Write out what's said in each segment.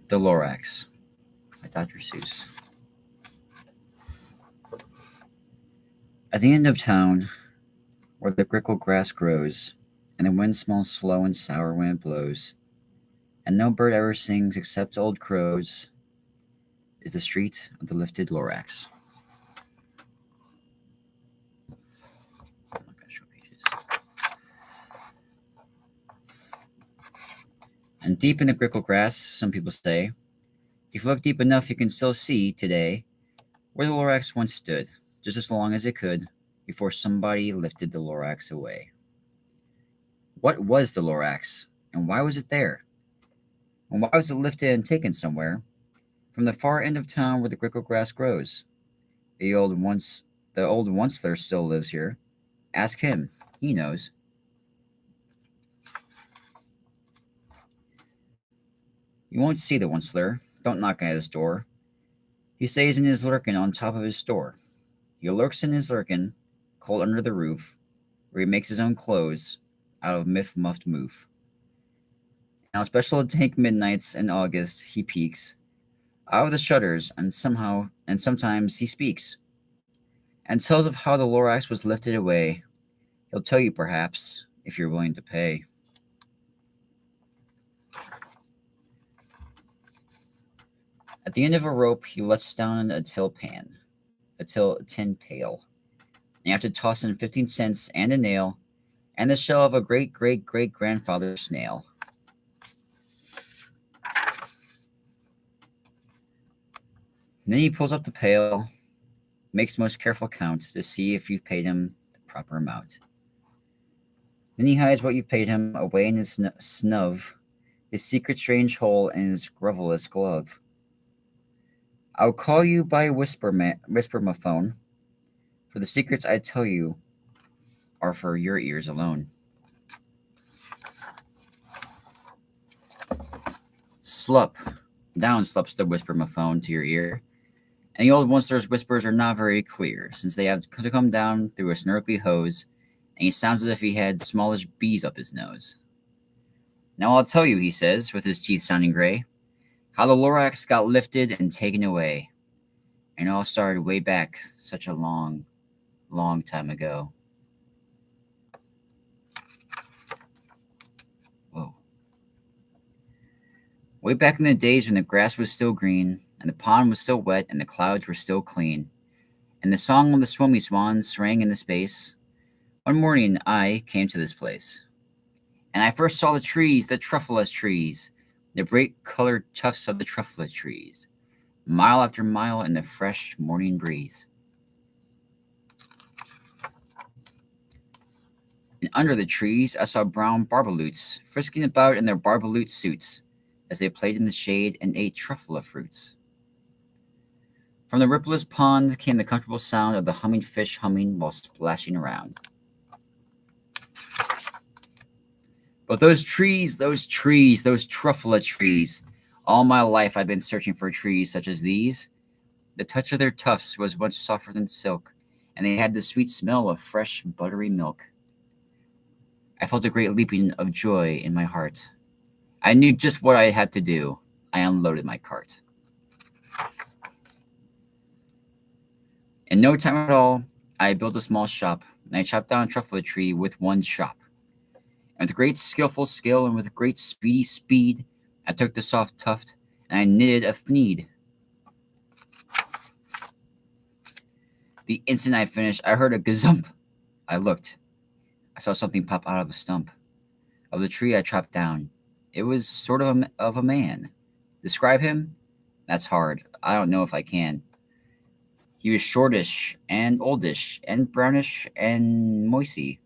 The Lorax by Dr. Seuss. At the end of town, where the grickle grass grows, and the wind smells slow and sour when it blows, and no bird ever sings except old crows, is the street of the lifted Lorax. I'm not gonna show pages. And deep in the grickle grass, some people say, if you look deep enough, you can still see today where the Lorax once stood, just as long as it could, before somebody lifted the Lorax away. What was the Lorax, and why was it there? And why was it lifted and taken somewhere? From the far end of town where the grickle grass grows. The old onceler still lives here. Ask him, he knows. You won't see the onceler. Don't knock at his door. He stays in his lurkin on top of his store. He lurks in his lurkin, cold under the roof, where he makes his own clothes out of muffed moof. And on special tank midnights in August, he peeks out of the shutters, and sometimes he speaks, and tells of how the Lorax was lifted away. He'll tell you, perhaps, if you're willing to pay. At the end of a rope, he lets down a tin pail. And you have to toss in 15 cents and a nail, and the shell of a great-great-great-grandfather snail. And then he pulls up the pail, makes most careful count to see if you've paid him the proper amount. Then he hides what you've paid him away in his snub, his secret strange hole in his grovelous glove. I'll call you by whispermaphone, for the secrets I tell you are for your ears alone. Slup, down slups the whispermaphone to your ear, and the old monster's whispers are not very clear, since they have to come down through a snarkly hose, and he sounds as if he had smallish bees up his nose. Now I'll tell you, he says, with his teeth sounding gray, how the Lorax got lifted and taken away. And it all started way back such a long, long time ago. Whoa. Way back in the days when the grass was still green, and the pond was still wet, and the clouds were still clean, and the song of the swummy swans rang in the space, one morning I came to this place. And I first saw the trees, the truffulous trees, the bright-colored tufts of the trufflet trees, mile after mile in the fresh morning breeze. And under the trees I saw brown barbaloots frisking about in their barbaloot suits as they played in the shade and ate truffula fruits. From the rippleless pond came the comfortable sound of the humming fish humming while splashing around. But those trees, those truffula trees, all my life I've been searching for trees such as these. The touch of their tufts was much softer than silk, and they had the sweet smell of fresh, buttery milk. I felt a great leaping of joy in my heart. I knew just what I had to do. I unloaded my cart. In no time at all, I built a small shop, and I chopped down a truffula tree with one chop. And with great skillful skill and with great speedy speed, I took the soft tuft and I knitted a thneed. The instant I finished, I heard a gazump. I looked. I saw something pop out of a stump of the tree I chopped down. It was sort of a man. Describe him? That's hard. I don't know if I can. He was shortish and oldish and brownish and mossy,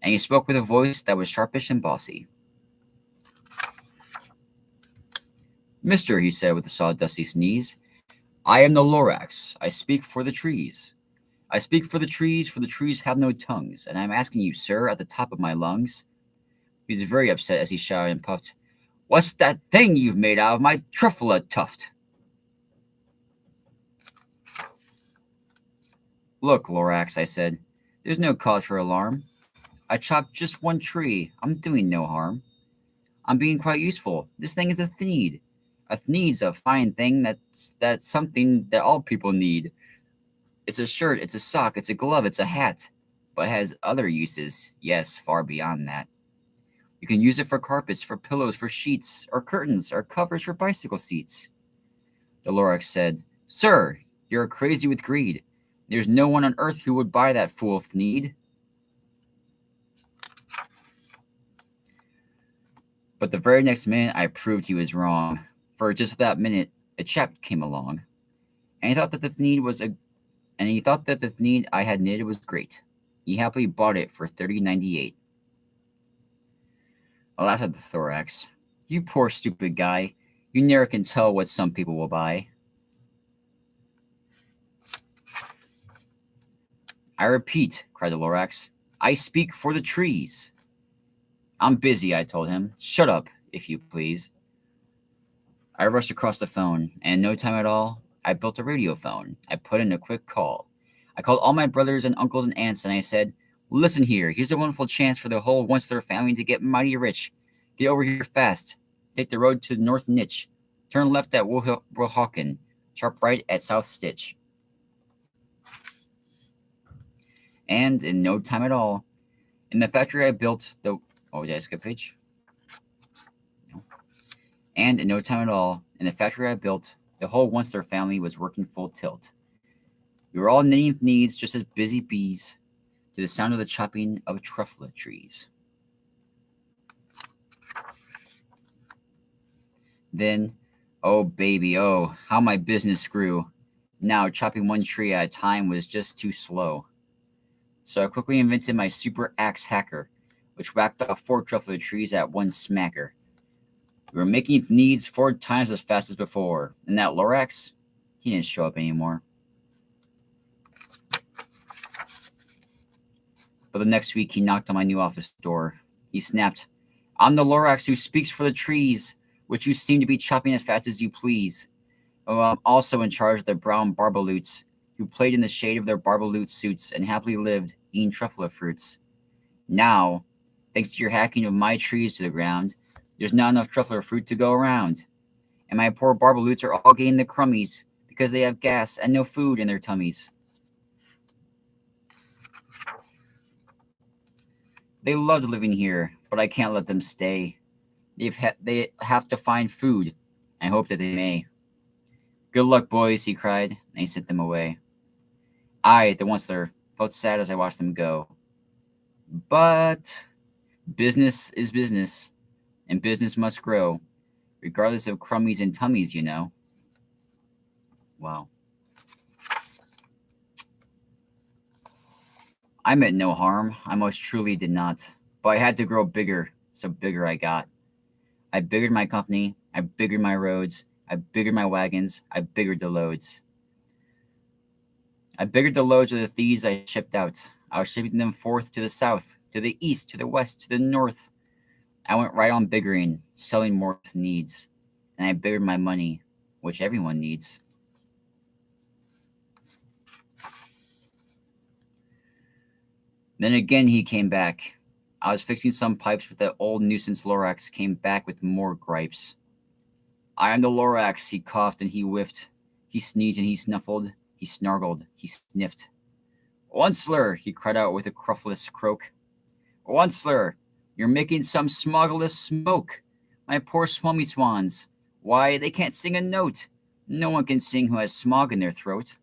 and he spoke with a voice that was sharpish and bossy. Mister, he said with a sawdusty sneeze, I am the Lorax. I speak for the trees. I speak for the trees have no tongues, and I'm asking you, sir, at the top of my lungs. He was very upset as he shouted and puffed, What's that thing you've made out of my truffula tuft? Look, Lorax, I said, there's no cause for alarm. I chopped just one tree. I'm doing no harm. I'm being quite useful. This thing is a thneed. A thneed's a fine thing that's something that all people need. It's a shirt, it's a sock, it's a glove, it's a hat. But it has other uses, yes, far beyond that. You can use it for carpets, for pillows, for sheets, or curtains, or covers for bicycle seats. The Lorax said, Sir, you're crazy with greed. There's no one on earth who would buy that fool thneed. But the very next minute, I proved he was wrong. For just that minute, a chap came along, and he thought that the thneed I had knitted was great. He happily bought it for $30.98. I laughed at the thorax. You poor stupid guy. You never can tell what some people will buy. I repeat, cried the Lorax, I speak for the trees. I'm busy, I told him. Shut up, if you please. I rushed across the phone, and in no time at all, I built a radio phone. I put in a quick call. I called all my brothers and uncles and aunts, and I said, Listen here, here's a wonderful chance for the whole Onceler family to get mighty rich. Get over here fast. Take the road to North Nitch. Turn left at Wilhawken. Sharp right at South Stitch. And in no time at all, in the factory I built the... Oh, did I skip a page? No. And in no time at all, in the factory I built, the whole Onceler family was working full tilt. We were all knitting thneeds just as busy bees to the sound of the chopping of truffle trees. Then, oh baby, oh, how my business grew. Now, chopping one tree at a time was just too slow. So I quickly invented my super axe hacker, which whacked off 4 truffle trees at one smacker. We were making thneeds 4 times as fast as before, and that Lorax, he didn't show up anymore. But the next week, he knocked on my new office door. He snapped, I'm the Lorax who speaks for the trees, which you seem to be chopping as fast as you please. Oh, I'm also in charge of the brown barbaloots, who played in the shade of their barbaloot suits and happily lived eating truffle fruits. Now, thanks to your hacking of my trees to the ground, there's not enough truffle fruit to go around. And my poor barbaloots are all getting the crummies because they have gas and no food in their tummies. They loved living here, but I can't let them stay. They have to find food. I hope that they may. Good luck, boys, he cried, and he sent them away. I, the Onceler, felt sad as I watched them go. But business is business, and business must grow, regardless of crummies and tummies, you know. Wow. I meant no harm. I most truly did not. But I had to grow bigger, so bigger I got. I biggered my company. I biggered my roads. I biggered my wagons. I biggered the loads. I biggered the loads of the thieves I shipped out. I was shipping them forth to the south, to the east, to the west, to the north. I went right on biggering, selling more needs. And I biggered my money, which everyone needs. Then again he came back. I was fixing some pipes, but that old nuisance Lorax came back with more gripes. I am the Lorax, he coughed and he whiffed. He sneezed and he snuffled. He snargled. He sniffed. Onceler, he cried out with a cruffless croak. Onceler, you're making some smoggleless smoke. My poor swummy swans. Why, they can't sing a note. No one can sing who has smog in their throat.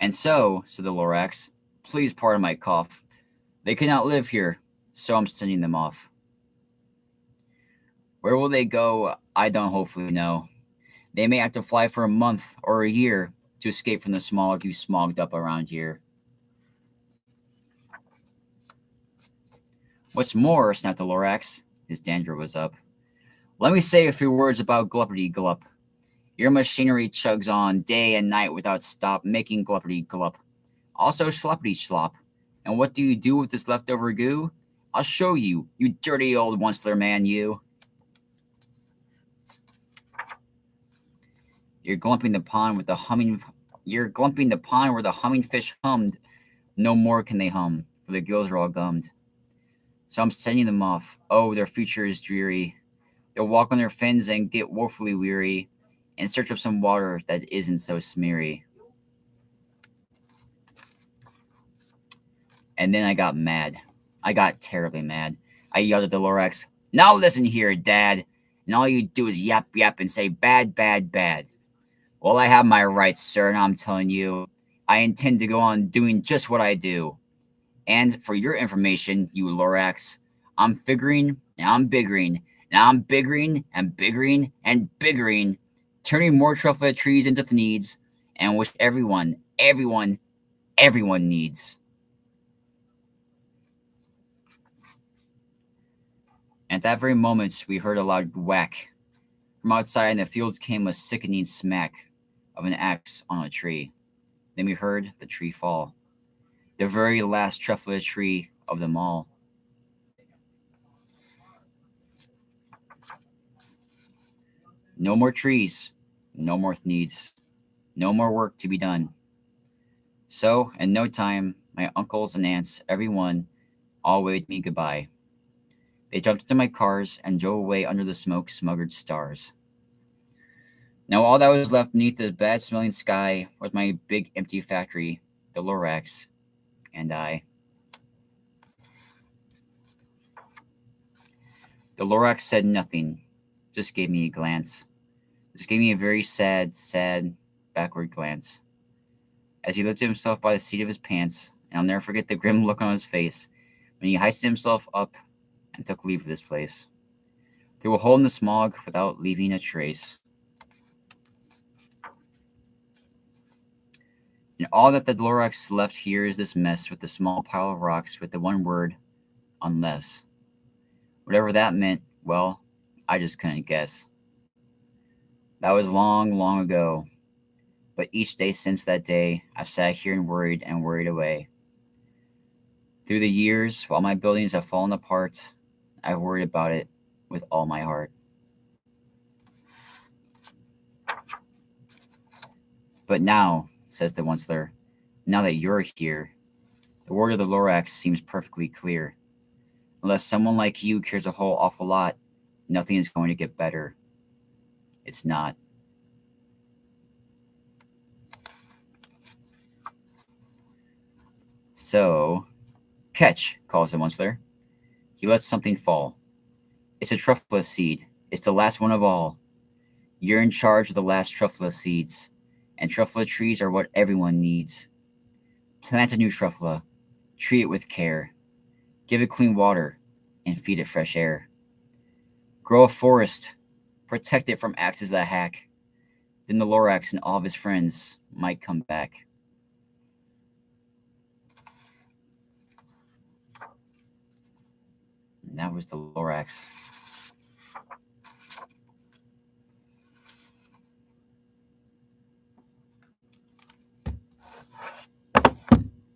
And so, said the Lorax, please pardon my cough. They cannot live here, so I'm sending them off. Where will they go? I don't hopefully know. They may have to fly for a month or a year to escape from the smog you smogged up around here. What's more, snapped the Lorax, his dander was up, let me say a few words about Gluppity Glup. Your machinery chugs on day and night without stop, making Gluppity Glup. Also Schloppity Schlop. And what do you do with this leftover goo? I'll show you, you dirty old Onceler man, you. You're glumping the pond where the humming fish hummed. No more can they hum, for their gills are all gummed. So I'm sending them off. Oh, their future is dreary. They'll walk on their fins and get woefully weary in search of some water that isn't so smeary. And then I got mad. I got terribly mad. I yelled at the Lorax, "Now listen here, Dad. And all you do is yap yap and say bad, bad, bad. Well, I have my rights, sir, and I'm telling you, I intend to go on doing just what I do. And for your information, you Lorax, I'm figuring and I'm biggering and I'm biggering and biggering and biggering, turning more truffle trees into the needs, and which everyone needs." At that very moment, we heard a loud whack. From outside in the fields came a sickening smack of an axe on a tree. Then we heard the tree fall, the very last truffle tree of them all. No more trees, no more needs, no more work to be done. So, in no time, my uncles and aunts, everyone, all waved me goodbye. They jumped into my cars and drove away under the smoke smuggered stars. Now, all that was left beneath the bad smelling sky was my big empty factory, the Lorax, and I. The Lorax said nothing, just gave me a glance. Just gave me a very sad, sad, backward glance. As he lifted himself by the seat of his pants, and I'll never forget the grim look on his face when he hoisted himself up and took leave of this place. Through a hole in the smog without leaving a trace. And all that the Lorax left here is this mess with the small pile of rocks with the one word, unless. Whatever that meant, well, I just couldn't guess. That was long, long ago. But each day since that day, I've sat here and worried away. Through the years, while my buildings have fallen apart, I've worried about it with all my heart. But now, says the Onceler, now that you're here, the word of the Lorax seems perfectly clear. Unless someone like you cares a whole awful lot, nothing is going to get better. It's not. So, catch, calls the Onceler. He lets something fall. It's a truffle seed. It's the last one of all. You're in charge of the last truffle seeds, and truffle trees are what everyone needs. Plant a new truffle, treat it with care, give it clean water, and feed it fresh air. Grow a forest, protect it from axes that hack. Then the Lorax and all of his friends might come back. And that was the Lorax.